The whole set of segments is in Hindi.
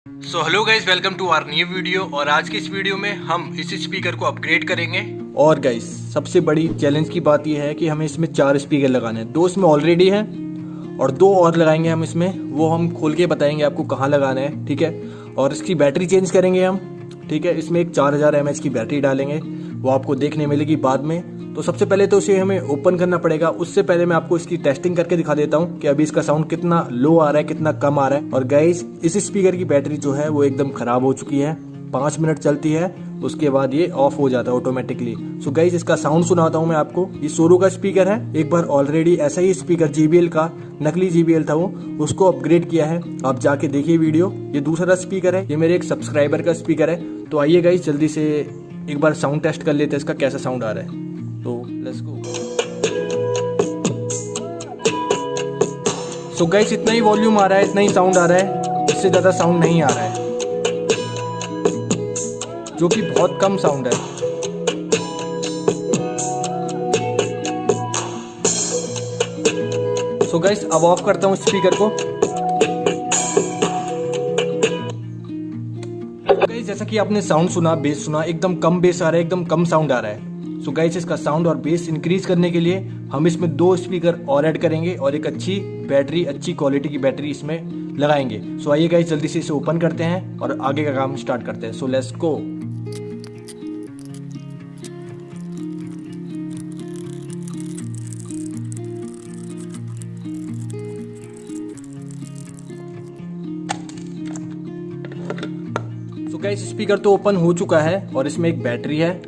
So hello guys, welcome to our new video. और आज की इस वीडियो में हम इस स्पीकर को अपग्रेड करेंगे। और गाइज सबसे बड़ी चैलेंज की बात यह है कि हमें इसमें 4 स्पीकर लगाने हैं। 2 इसमें ऑलरेडी हैं और 2 और लगाएंगे हम इसमें, वो हम खोल के बताएंगे आपको कहाँ लगाना है, ठीक है। और इसकी बैटरी चेंज करेंगे हम, ठीक है। इसमें एक 4000 mAh की बैटरी डालेंगे, वो आपको देखने मिलेगी बाद में। तो सबसे पहले तो इसे हमें ओपन करना पड़ेगा। उससे पहले मैं आपको इसकी टेस्टिंग करके दिखा देता हूँ कि अभी इसका साउंड कितना लो आ रहा है, कितना कम आ रहा है। और गाइस इस स्पीकर की बैटरी जो है वो एकदम खराब हो चुकी है। 5 मिनट चलती है, उसके बाद ये ऑफ हो जाता है ऑटोमेटिकली। सो गाइस इसका साउंड सुनाता हूँ मैं आपको। ये सोरो का स्पीकर है। एक बार ऑलरेडी ऐसा ही स्पीकर JBL का, नकली JBL था वो, उसको अपग्रेड किया है। आप जाके देखिए वीडियो। ये दूसरा स्पीकर है, ये मेरे एक सब्सक्राइबर का स्पीकर है। तो आइए गाइस जल्दी से एक बार साउंड टेस्ट कर लेते हैं इसका कैसा साउंड आ रहा है। तो लेट्स गो। सो गाइस इतना ही वॉल्यूम आ रहा है, इतना ही साउंड आ रहा है, इससे ज्यादा साउंड नहीं आ रहा है, जो कि बहुत कम साउंड है। सो गाइस अब ऑफ करता हूँ स्पीकर को। गाइस जैसा कि आपने साउंड सुना, बेस सुना, एकदम कम बेस आ रहा है, एकदम कम साउंड आ रहा है। सो गाइस इसका साउंड और बेस इंक्रीज करने के लिए हम इसमें 2 स्पीकर और ऐड करेंगे और एक अच्छी बैटरी, अच्छी क्वालिटी की बैटरी इसमें लगाएंगे। सो आइए गाइस जल्दी से इसे ओपन करते हैं और आगे का काम स्टार्ट करते हैं। So let's go. So guys speaker तो ओपन हो चुका है और इसमें एक बैटरी है,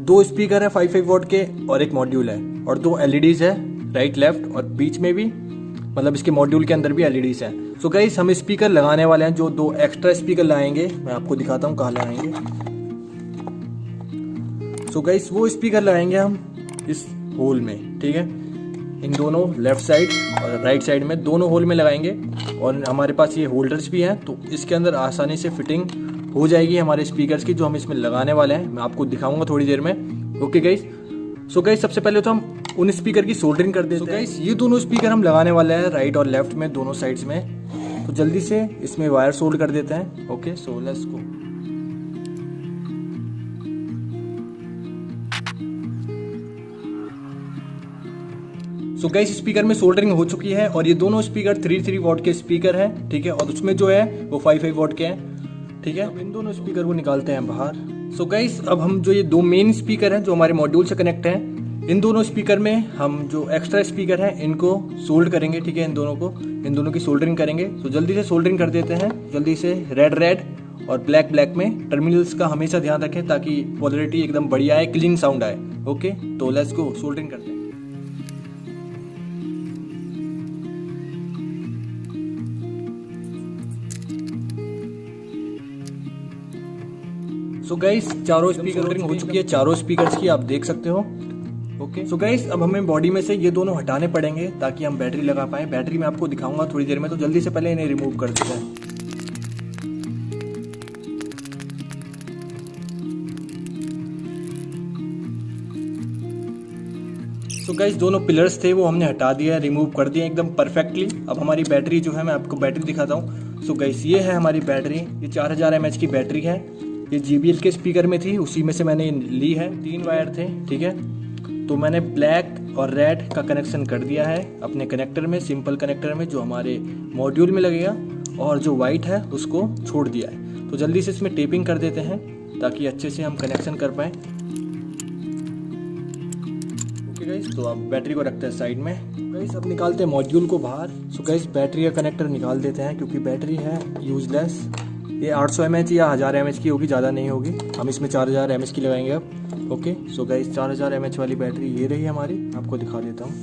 2 स्पीकर है 5 वोल्ट के और एक मॉड्यूल है और 2 LEDs है, राइट लेफ्ट और बीच में भी, मतलब इसके मॉड्यूल के अंदर भी LEDs है। सो गाइस हम स्पीकर लगाने वाले हैं, जो 2 एक्स्ट्रा स्पीकर लगाएंगे। मैं आपको दिखाता हूँ कहाँ लगाएंगे। सो गाइस वो स्पीकर लगाएंगे हम इस होल में, ठीक है। इन दोनों लेफ्ट साइड और राइट साइड में, दोनों होल में लगाएंगे। और हमारे पास ये होल्डर्स भी हैं, तो इसके अंदर आसानी से फिटिंग हो जाएगी हमारे स्पीकर्स की, जो हम इसमें लगाने वाले हैं। मैं आपको दिखाऊंगा थोड़ी देर में। Okay guys. सो गाइस सबसे पहले तो हम उन स्पीकर की सोल्डरिंग कर देते हैं। गाइस ये दोनों स्पीकर हम लगाने वाले हैं राइट और लेफ्ट में, दोनों साइड्स में। तो जल्दी से इसमें वायर सोल्ड कर देते हैं। Okay so let's go. So guys speaker में सोल्डरिंग हो चुकी है और ये दोनों स्पीकर 3 वॉट के स्पीकर हैं, ठीक है। और उसमें जो है वो 5 वॉट के हैं, ठीक है। अब इन दोनों स्पीकर को निकालते हैं बाहर। सो गाइस अब हम जो ये 2 मेन स्पीकर हैं जो हमारे मॉड्यूल से कनेक्ट हैं, इन दोनों स्पीकर में हम जो एक्स्ट्रा स्पीकर हैं इनको सोल्ड करेंगे, ठीक है। इन दोनों की सोल्डरिंग करेंगे। तो जल्दी से सोल्डरिंग कर देते हैं, जल्दी से। रेड और ब्लैक में टर्मिनल्स का हमेशा ध्यान रखें ताकि पोलैरिटी एकदम बढ़िया आए, क्लीन साउंड आए। ओके तो लेट्स गो, सोल्डरिंग करते हैं। सो गाइस चारों स्पीकर सोल्डरिंग हो चुकी है, चारों स्पीकर्स की, आप देख सकते हो। ओके सो गाइस अब हमें बॉडी में से ये दोनों हटाने पड़ेंगे ताकि हम बैटरी लगा पाए। बैटरी मैं आपको दिखाऊंगा थोड़ी देर में, तो जल्दी से पहले इन्हें रिमूव कर देते हैं। तो गाइस दोनों पिलर्स थे वो हमने हटा दिया, रिमूव कर दिया एकदम परफेक्टली। अब हमारी बैटरी जो है, मैं आपको बैटरी दिखाता हूँ। सो गाइस ये है हमारी बैटरी, ये 4000 mAh की बैटरी है। ये JBL के स्पीकर में थी, उसी में से मैंने ली है। 3 वायर थे, ठीक है। तो मैंने ब्लैक और रेड का कनेक्शन कर दिया है अपने कनेक्टर में, सिंपल कनेक्टर में जो हमारे मॉड्यूल में लगेगा, और जो वाइट है उसको छोड़ दिया है। तो जल्दी से इसमें टेपिंग कर देते हैं ताकि अच्छे से हम कनेक्शन कर पाए। ओके गाइस तो अब बैटरी को रखते हैं साइड में। गाइस अब निकालते हैं मॉड्यूल को बाहर। सो गाइस बैटरी का कनेक्टर निकाल देते हैं क्योंकि बैटरी है यूजलेस। ये 800 mAh या 1000 mAh की होगी, ज़्यादा नहीं होगी। हम इसमें 4000 mAh की लगाएंगे अब। ओके सो गाइस 4000 mAh वाली बैटरी ये रही हमारी, आपको दिखा देता हूँ।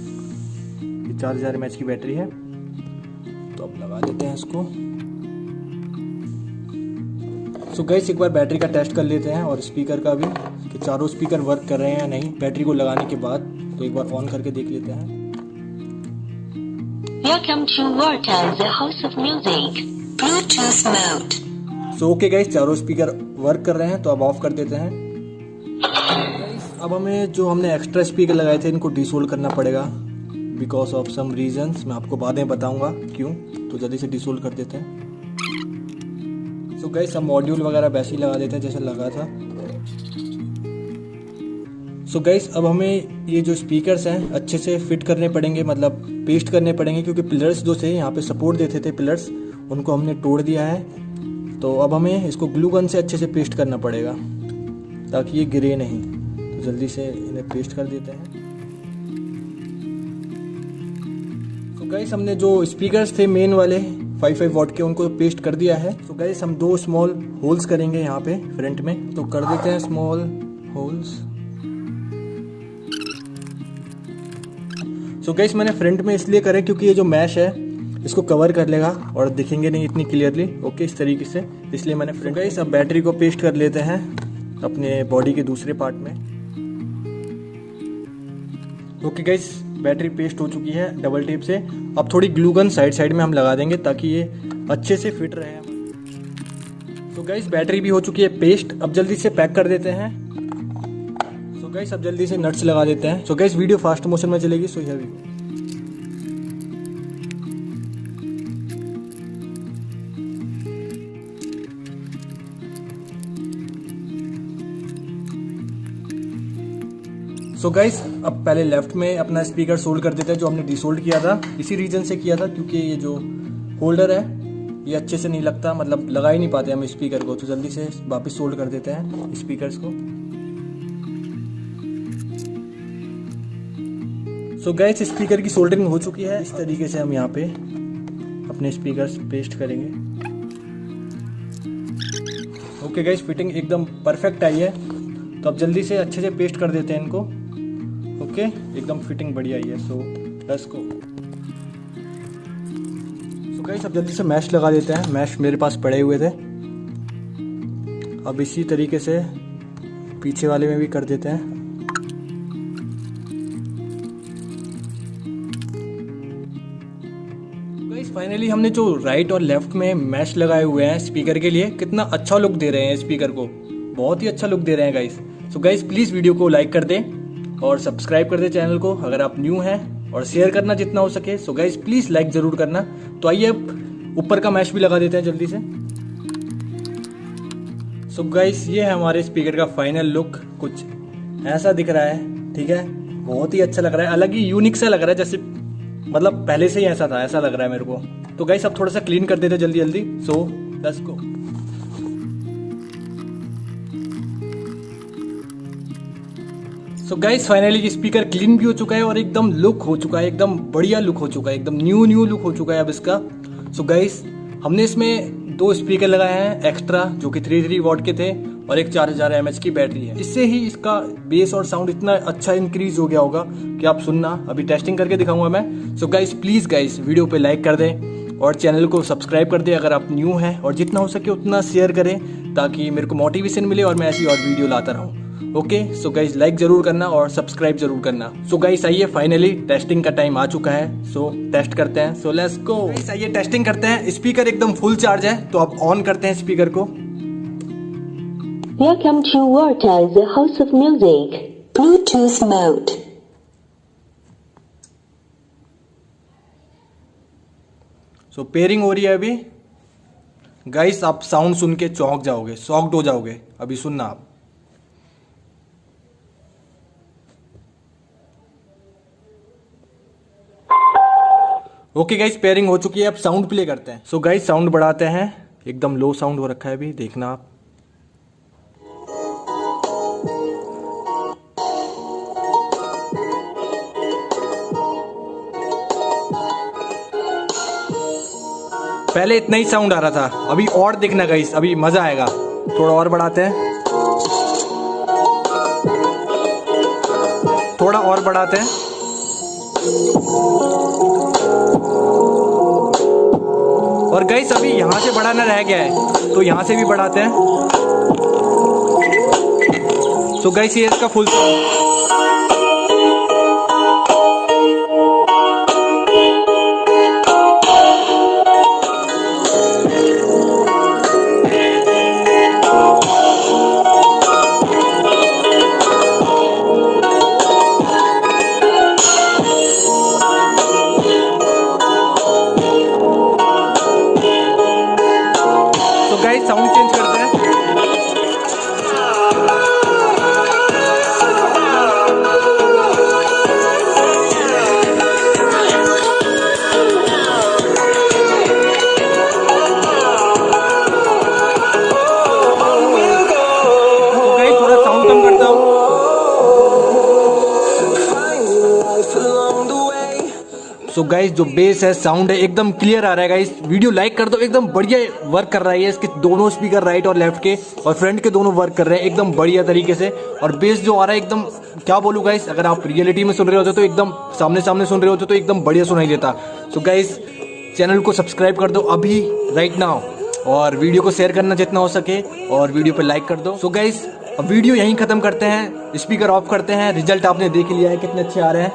ये 4000 mAh की बैटरी है। तो अब लगा देते हैं इसको। सो गाइस एक बार बैटरी का टेस्ट कर लेते हैं और स्पीकर का भी, कि चारों स्पीकर वर्क कर रहे हैं या नहीं बैटरी को लगाने के बाद। तो एक बार ऑन करके देख लेते हैं। Welcome to Vortex, the house of music. Bluetooth mode. So okay guys चारों स्पीकर वर्क कर रहे हैं, तो अब ऑफ कर देते हैं। गाइस अब हमें जो हमने एक्स्ट्रा स्पीकर लगाए थे इनको डिसोल्ड करना पड़ेगा बिकॉज ऑफ सम रीजंस। मैं आपको बाद में बताऊंगा क्यों। तो जल्दी से डिसोल्ड कर देते हैं। सो गाइस हम मॉड्यूल वगैरह वैसे ही लगा देते हैं जैसे लगा था। सो गाइस अब हमें ये जो स्पीकर्स हैं अच्छे से फिट करने पड़ेंगे, मतलब पेस्ट करने पड़ेंगे, क्योंकि पिलर्स जो थे यहाँ पे सपोर्ट देते थे पिलर्स, उनको हमने तोड़ दिया है। तो अब हमें इसको ग्लू गन से अच्छे से पेस्ट करना पड़ेगा ताकि ये गिरे नहीं। तो जल्दी से इन्हें पेस्ट कर देते हैं। तो गाइस हमने जो स्पीकर्स थे मेन वाले 5 वॉट के उनको पेस्ट कर दिया है। तो गाइस हम 2 स्मॉल होल्स करेंगे यहाँ पे फ्रंट में, तो कर देते हैं स्मॉल होल्स। सो गाइस मैंने फ्रंट में इसलिए करे क्योंकि ये जो मैश है इसको कवर कर लेगा और दिखेंगे नहीं इतनी क्लियरली। ओके इस तरीके से, इसलिए मैंने फ्रंट। गाइस अब बैटरी को पेस्ट कर लेते हैं अपने बॉडी के दूसरे पार्ट में। ओके गाइस बैटरी पेस्ट हो चुकी है डबल टेप से। अब थोड़ी ग्लू गन साइड में हम लगा देंगे ताकि ये अच्छे से फिट रहे। तो गाइस बैटरी भी हो चुकी है पेस्ट। अब जल्दी से पैक कर देते हैं। सो गाइस अब जल्दी से नट्स लगा देते हैं। So guys video fast motion में चलेगी। So here we go. So guys अब पहले लेफ्ट में अपना स्पीकर सोल्ड कर देते हैं जो हमने डिसोल्ड किया था। इसी रीजन से किया था क्योंकि ये जो होल्डर है ये अच्छे से नहीं लगता, मतलब लगा ही नहीं पाते हम स्पीकर को। तो जल्दी से वापस सोल्ड कर देते हैं स्पीकर्स को। सो गाइस स्पीकर की सोल्डरिंग हो चुकी है। इस तरीके से हम यहाँ पे अपने स्पीकर्स पेस्ट करेंगे। ओके गाइस फिटिंग एकदम परफेक्ट आई है। तो अब जल्दी से अच्छे से पेस्ट कर देते हैं इनको। ओके एकदम फिटिंग बढ़िया आई है। So let's go. So guys अब जल्दी से मैश लगा देते हैं। मैश मेरे पास पड़े हुए थे। अब इसी तरीके से पीछे वाले में भी कर देते हैं। फाइनली हमने जो राइट और लेफ्ट में मैश लगाए हुए हैं स्पीकर के लिए, कितना अच्छा लुक दे रहे हैं स्पीकर को, बहुत ही अच्छा लुक दे रहे हैं guys. So guys please video को लाइक कर दें और सब्सक्राइब कर दें चैनल को अगर आप न्यू हैं, और शेयर करना जितना हो सके। सो गाइस प्लीज लाइक जरूर करना। तो आइए अब ऊपर का मैश भी लगा देते हैं जल्दी से। सो गाइस ये है हमारे स्पीकर का फाइनल लुक, कुछ ऐसा दिख रहा है। ठीक है बहुत ही अच्छा लग रहा है, अलग ही यूनिक सा लग रहा है, जैसे मतलब पहले से ही ऐसा था, ऐसा लग रहा है मेरे को। तो गाइस अब थोड़ा सा क्लीन कर देते जल्दी जल्दी। So let's go. So guys finally speaker clean भी हो चुका है और एकदम लुक हो चुका है, एकदम बढ़िया लुक हो चुका है, एकदम न्यू लुक हो चुका है अब इसका। सो गाइस हमने इसमें 2 स्पीकर लगाए हैं एक्स्ट्रा जो कि 3 वॉट के थे और एक 4000 mAh की बैटरी है। इससे ही इसका बेस और साउंड इतना अच्छा इंक्रीज हो गया होगा कि आप सुनना, अभी टेस्टिंग करके दिखाऊंगा मैं। So guys please guys video पे लाइक कर दें और चैनल को सब्सक्राइब कर दें अगर आप न्यू हैं, और जितना हो सके उतना शेयर करें ताकि मेरे को मोटिवेशन मिले और मैं ऐसी और वीडियो लाता रहूं। ओके सो गाइस लाइक जरूर करना और सब्सक्राइब जरूर करना। सो गाइस आइए फाइनली टेस्टिंग का टाइम आ चुका है। सो टेस्ट करते हैं। So let's go. गाइस आइए टेस्टिंग करते हैं। स्पीकर एकदम फुल चार्ज है तो आप ऑन करते हैं स्पीकर को। Welcome to Vortex, the House of Music. Bluetooth mode. So pairing हो रही है अभी। गाइस आप साउंड सुन के चौंक जाओगे, शॉक्ड हो जाओगे। अभी सुनना आप। ओके गाइस पेयरिंग हो चुकी है, अब साउंड प्ले करते हैं। सो गाइस साउंड बढ़ाते हैं, एकदम लो साउंड हो रखा है अभी, देखना आप। पहले इतना ही साउंड आ रहा था, अभी और देखना गाइस, अभी मजा आएगा। थोड़ा और बढ़ाते हैं, थोड़ा और बढ़ाते हैं। और गाइस अभी यहां से बढ़ाना रह गया है तो यहां से भी बढ़ाते हैं। सो गाइस ये इसका full sound. Guys sound change करते हैं। थोड़ा साउंड कम करता हूँ। सो गाइस जो बेस है, साउंड है, एकदम क्लियर आ रहा है गाइस। वीडियो लाइक कर दो, एकदम बढ़िया वर्क कर रहा है। इसके दोनों स्पीकर राइट और लेफ्ट के और फ्रंट के दोनों वर्क कर रहे हैं एकदम बढ़िया तरीके से। और बेस जो आ रहा है एकदम, क्या बोलूँ गाइस, अगर आप रियलिटी में सुन रहे होते तो एकदम सामने सामने सुन रहे होते तो एकदम बढ़िया सुनाई देता। सो गाइस चैनल को सब्सक्राइब कर दो अभी, राइट नाउ, और वीडियो को शेयर करना जितना हो सके और वीडियो पे लाइक कर दो। सो गाइस अब वीडियो यहीं खत्म करते हैं, स्पीकर ऑफ करते हैं। रिजल्ट आपने देख लिया है कितने अच्छे आ रहे हैं।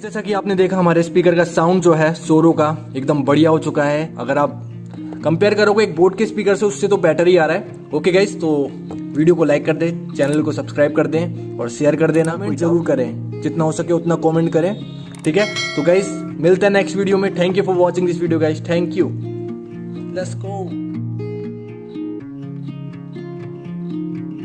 जैसा कि आपने देखा हमारे स्पीकर का साउंड जो है सोरो का एकदम बढ़िया हो चुका है। अगर आप कंपेयर करोगे एक बोट के स्पीकर से, उससे तो बेटर ही आ रहा है। ओके गाइस, तो वीडियो को लाइक कर दें, चैनल को सब्सक्राइब कर दें और शेयर कर देना। जरूर करें, जितना हो सके उतना कमेंट करें, ठीक है। तो गाइस मिलते हैं नेक्स्ट वीडियो में। Thank you for watching this video guys, thank you, let's go.